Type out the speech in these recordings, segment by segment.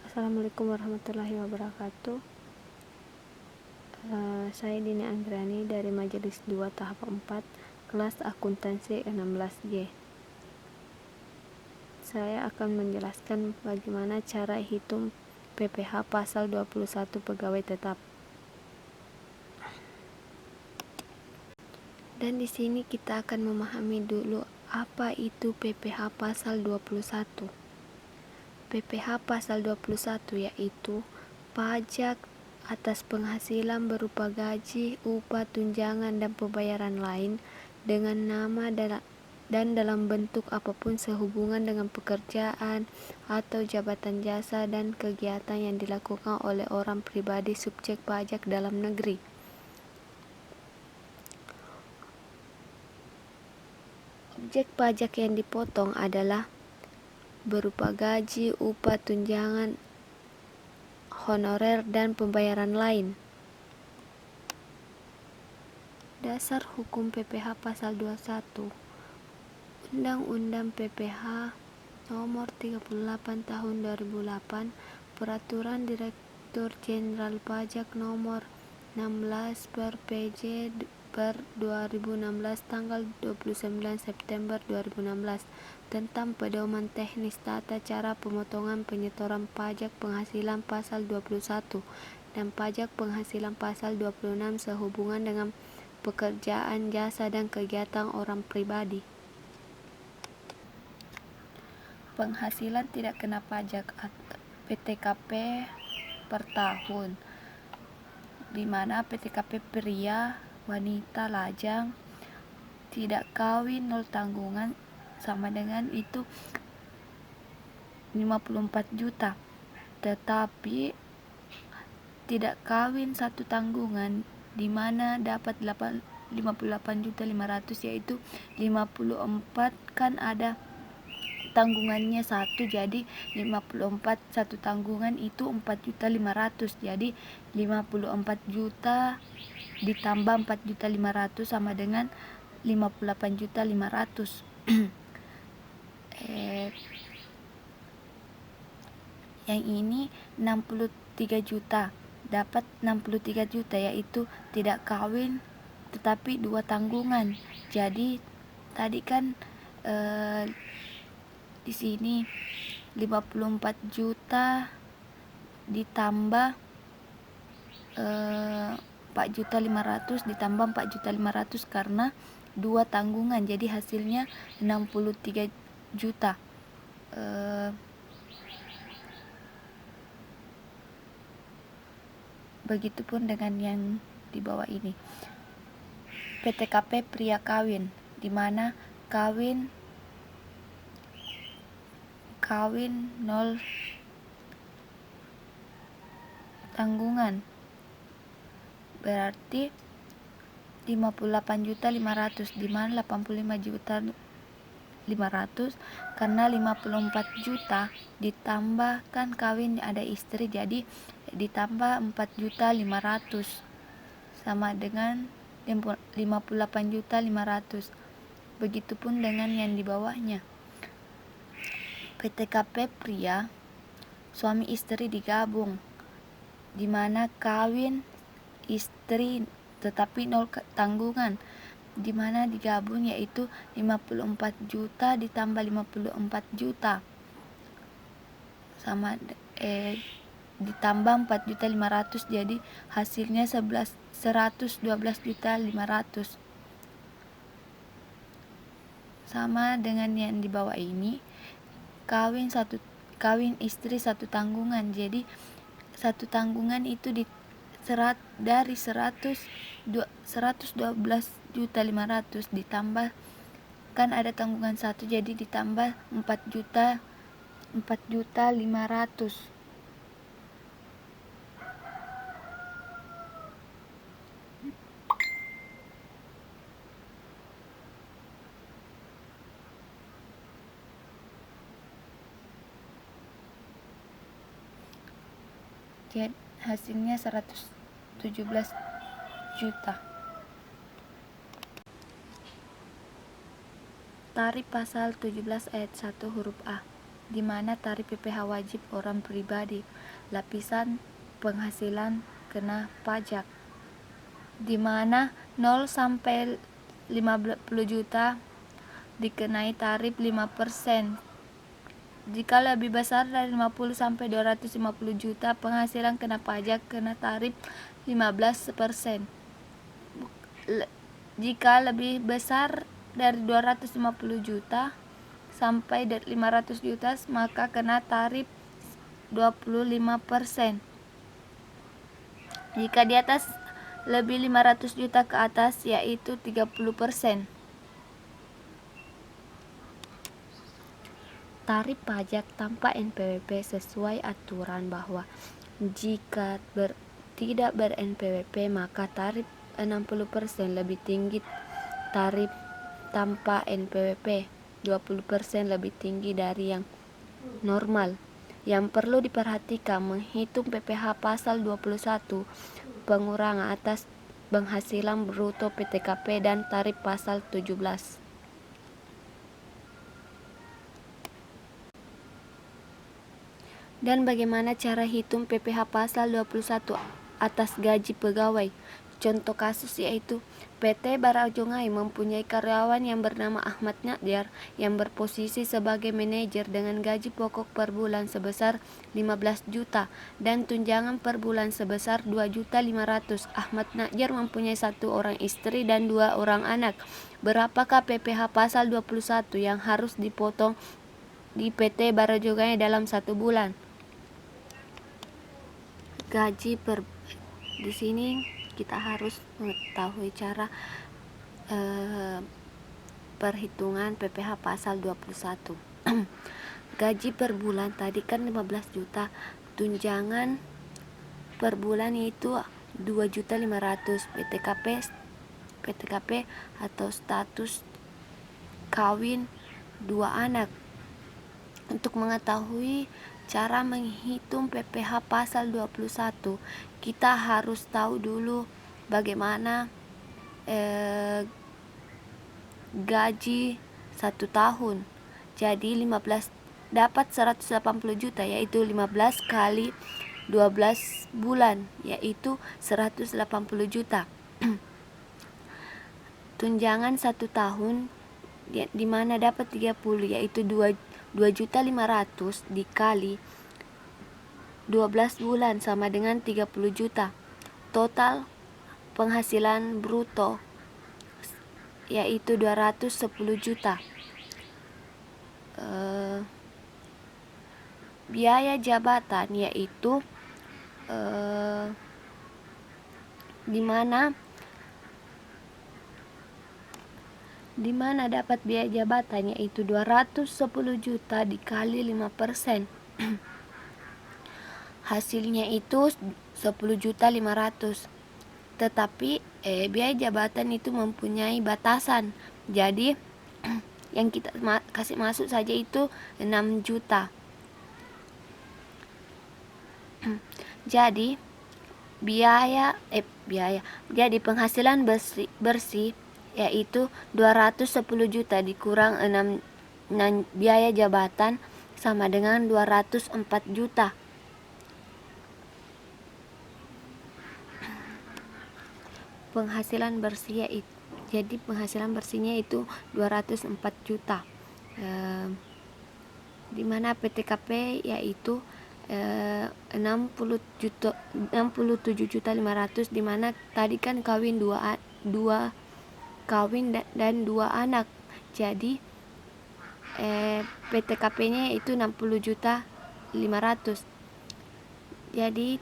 Assalamualaikum warahmatullahi wabarakatuh. Saya Dini Anggrani dari Majelis 2 tahap 4 kelas akuntansi 16G. Saya akan menjelaskan bagaimana cara hitung PPh pasal 21 pegawai tetap. Dan di sini kita akan memahami dulu apa itu PPh pasal 21. PPh pasal 21 yaitu pajak atas penghasilan berupa gaji, upah, tunjangan, dan pembayaran lain dengan nama dan dalam bentuk apapun sehubungan dengan pekerjaan atau jabatan jasa dan kegiatan yang dilakukan oleh orang pribadi subjek pajak dalam negeri. Objek pajak yang dipotong adalah berupa gaji, upah, tunjangan, honorer, dan pembayaran lain. Dasar hukum PPh pasal 21. Undang-Undang PPh nomor 38 tahun 2008, Peraturan Direktur Jenderal Pajak nomor 16 per PJ per 2016 tanggal 29 September 2016 tentang pedoman teknis tata cara pemotongan penyetoran pajak penghasilan pasal 21 dan pajak penghasilan pasal 26 sehubungan dengan pekerjaan, jasa, dan kegiatan orang pribadi. Penghasilan tidak kena pajak atau PTKP per tahun, di mana PTKP pria, wanita, lajang, tidak kawin, nol tanggungan sama dengan itu 54 juta. Tetapi tidak kawin satu tanggungan di mana dapat 58.500.000 yaitu 54 kan ada tanggungannya satu, jadi 54 satu tanggungan itu 4.500.000, jadi 54 juta ditambah 4.500.000 sama dengan 58.500.000. Yang ini 63 juta, dapat 63 juta yaitu tidak kawin tetapi dua tanggungan. Jadi tadi kan di sini 54 juta ditambah 4.500.000 ditambah 4.500.000 karena dua tanggungan, jadi hasilnya 63 juta. Begitupun dengan yang di bawah ini. PTKP pria kawin, di mana kawin nol tanggungan, berarti 58.500.000 di mana 85.500.000 karena 54 juta ditambahkan kawin ada istri, jadi ditambah 4.500.000 sama dengan 58.500.000. Begitupun dengan yang di bawahnya. PTKP pria suami istri digabung, di mana kawin istri tetapi nol tanggungan, di mana digabung yaitu 54 juta ditambah 54 juta sama ditambah 4.500.000, jadi hasilnya 112.500.000. Sama dengan yang di bawah ini, kawin istri satu tanggungan, jadi satu tanggungan itu dari 112.500.000 ditambah kan ada tanggungan satu, jadi ditambah 4.500.000. Jadi hasilnya 117 juta. Tarif pasal 17 ayat 1 huruf A. di mana tarif PPh wajib orang pribadi, lapisan penghasilan kena pajak, di mana 0 sampai 50 juta dikenai tarif 5%. Jika lebih besar dari 50 sampai 250 juta penghasilan kena pajak kena tarif 15%. Jika lebih besar dari 250 juta sampai 500 juta maka kena tarif 25%. Jika di atas lebih 500 juta ke atas yaitu 30%. Tarif pajak tanpa NPWP sesuai aturan bahwa jika tidak ber-NPWP maka tarif 60% lebih tinggi tarif tanpa NPWP, 20% lebih tinggi dari yang normal. Yang perlu diperhatikan menghitung PPh pasal 21 pengurangan atas penghasilan bruto PTKP dan tarif pasal 17. Dan bagaimana cara hitung PPh pasal 21 atas gaji pegawai? Contoh kasus yaitu PT Barajongai mempunyai karyawan yang bernama Ahmad Najar yang berposisi sebagai manajer dengan gaji pokok per bulan sebesar 15 juta dan tunjangan per bulan sebesar 2.500.000. Ahmad Najar mempunyai 1 orang istri dan 2 orang anak. Berapakah PPh pasal 21 yang harus dipotong di PT Barajongai dalam 1 bulan? Di sini kita harus mengetahui cara perhitungan PPh pasal 21. Gaji per bulan tadi kan 15 juta, tunjangan per bulan itu 2.500.000, PTKP atau status kawin 2 anak. Untuk mengetahui cara menghitung PPh pasal 21, kita harus tahu dulu bagaimana gaji 1 tahun. Jadi 15 dapat 180 juta yaitu 15 kali 12 bulan yaitu 180 juta. Tunjangan 1 tahun di mana dapat 30 yaitu 2.500.000 dikali 12 bulan sama dengan 30 juta. Total penghasilan bruto yaitu 210 juta. Biaya jabatan yaitu di mana dapat biaya jabatan yaitu 210 juta dikali 5%. Hasilnya itu 10.500.000. Tetapi biaya jabatan itu mempunyai batasan. Jadi yang kita kasih masuk saja itu 6 juta. Jadi jadi penghasilan bersih yaitu 210 juta dikurang 6 biaya jabatan sama dengan 204 juta. Penghasilan bersih jadi penghasilan bersihnya itu 204 juta. Di mana PTKP yaitu 67.500.000 di mana tadi kan kawin 2 dan 2 anak. Jadi PTKP-nya itu 60.500.000. Jadi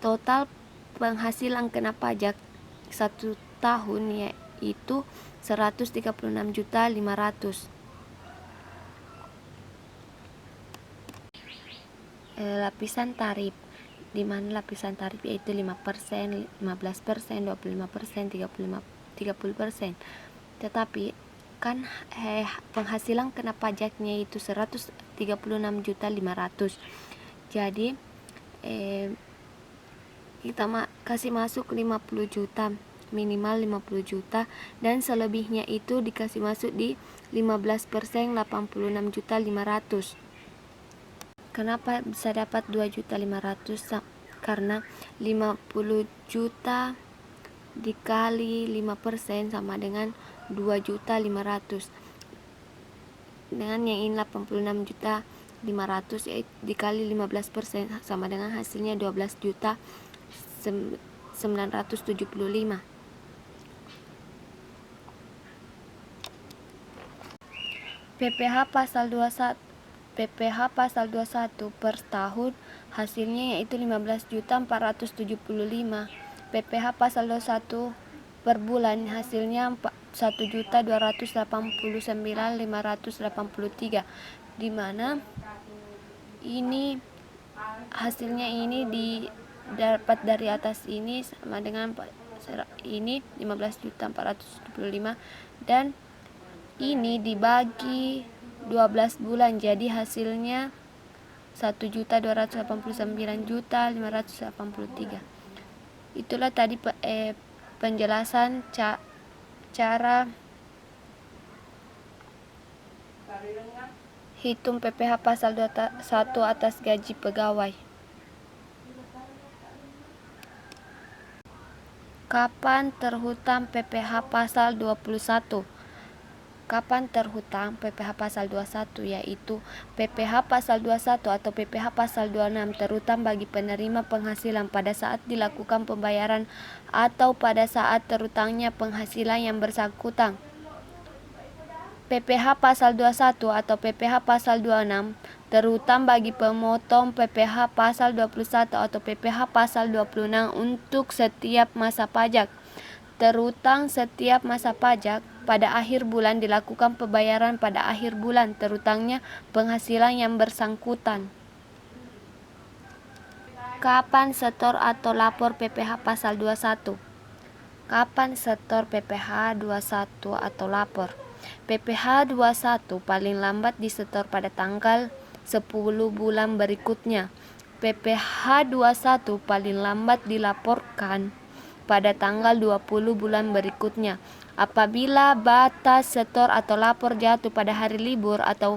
total penghasilan kena pajak 1 tahun yaitu 136.500.000. Lapisan tarif di mana lapisan tarif yaitu 5%, 15%, 25%, 30%. Tetapi kan penghasilan kena pajaknya itu 136.500.000. Jadi kita kasih masuk 50 juta, minimal 50 juta, dan selebihnya itu dikasih masuk di 15%, 86.500.000. Kenapa bisa dapat 2.500.000? Karena 50 juta dikali 5% sama dengan 2.500.000. Dengan yang ini 86.500.000 dikali 15% sama dengan hasilnya 12.975. PPh pasal 21 per tahun hasilnya yaitu 15.475. PPh pasal 21 per bulan hasilnya 1.289.583, di mana ini hasilnya ini didapat dari atas ini sama dengan ini 15.475 dan ini dibagi 12 bulan, jadi hasilnya 1.289.583. Itulah tadi penjelasan cara hitung PPh pasal 21 atas gaji pegawai. Kapan terhutang PPh pasal 21? Kapan terhutang PPh pasal 21, yaitu PPh pasal 21 atau PPh pasal 26 terhutang bagi penerima penghasilan pada saat dilakukan pembayaran atau pada saat terhutangnya penghasilan yang bersangkutan. PPh pasal 21 atau PPh pasal 26 terhutang bagi pemotong PPh pasal 21 atau PPh pasal 26 untuk setiap masa pajak. Terhutang setiap masa pajak pada akhir bulan dilakukan pembayaran pada akhir bulan terhutangnya penghasilan yang bersangkutan. Kapan setor atau lapor PPh pasal 21? Kapan setor PPh 21 atau lapor? PPh 21 paling lambat disetor pada tanggal 10 bulan berikutnya. PPh 21 paling lambat dilaporkan pada tanggal 20 bulan berikutnya. Apabila batas setor atau lapor jatuh pada hari libur atau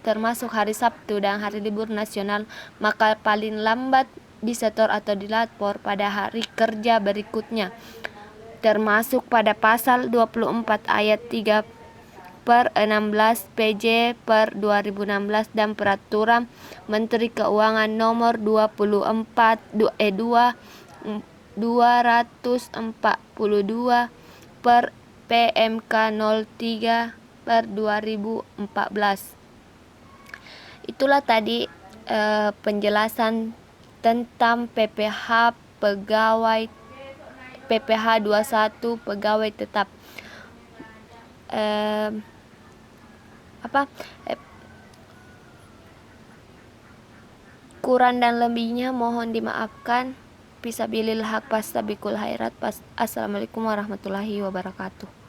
termasuk hari Sabtu dan hari libur nasional, maka paling lambat disetor atau dilapor pada hari kerja berikutnya, termasuk pada pasal 24 ayat 3 per 16 PJ per 2016 dan Peraturan Menteri Keuangan nomor 242 per PMK 03 per 2014. Itulah tadi penjelasan tentang PPh pegawai PPh 21 pegawai tetap. Kurang dan lebihnya mohon dimaafkan. Fisabilillah haq fastabiqul khairat. Assalamualaikum warahmatullahi wabarakatuh.